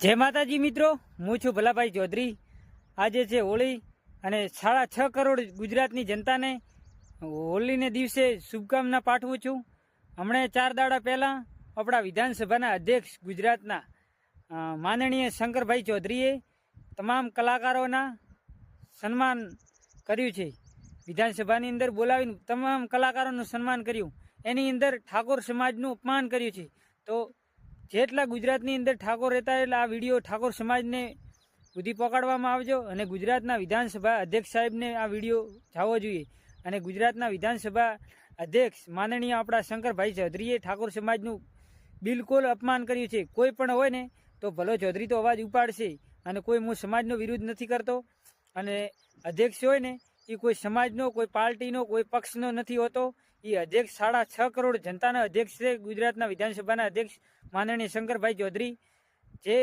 જય માતાજી મિત્રો, હું છું ભલાભાઈ ચૌધરી। આજે છે હોળી અને 6.5 કરોડ ગુજરાતની જનતાને હોળીને દિવસે શુભકામના પાઠવું છું। હમણાં 4 દાડા પહેલાં આપણા વિધાનસભાના અધ્યક્ષ ગુજરાતના માનનીય શંકરભાઈ ચૌધરીએ તમામ કલાકારોના સન્માન કર્યું છે। વિધાનસભાની અંદર બોલાવીને તમામ કલાકારોનું સન્માન કર્યું, એની અંદર ઠાકોર સમાજનું અપમાન કર્યું છે। તો જેટલા ગુજરાતની અંદર ઠાકોર રહેતા એટલે આ વિડીયો ઠાકોર સમાજને સુધી પકડવામાં આવજો અને ગુજરાતના વિધાનસભા અધ્યક્ષ સાહેબને આ વિડીયો જવો જોઈએ। અને ગુજરાતના વિધાનસભા અધ્યક્ષ માનનીય આપણા શંકરભાઈ ચૌધરીએ ઠાકોર સમાજનું બિલકુલ અપમાન કર્યું છે। કોઈ પણ હોય ને તો ભલો ચૌધરી તો અવાજ ઉપાડશે, અને કોઈ હું સમાજનો વિરોધ નથી કરતો, અને અધ્યક્ષ હોય ને એ કોઈ સમાજનો, કોઈ પાર્ટીનો, કોઈ પક્ષનો નથી હોતો। એ અધ્યક્ષ 6.5 કરોડ જનતાના અધ્યક્ષ છે, ગુજરાતના વિધાનસભાના અધ્યક્ષ માનનીય શંકરભાઈ ચૌધરી। જે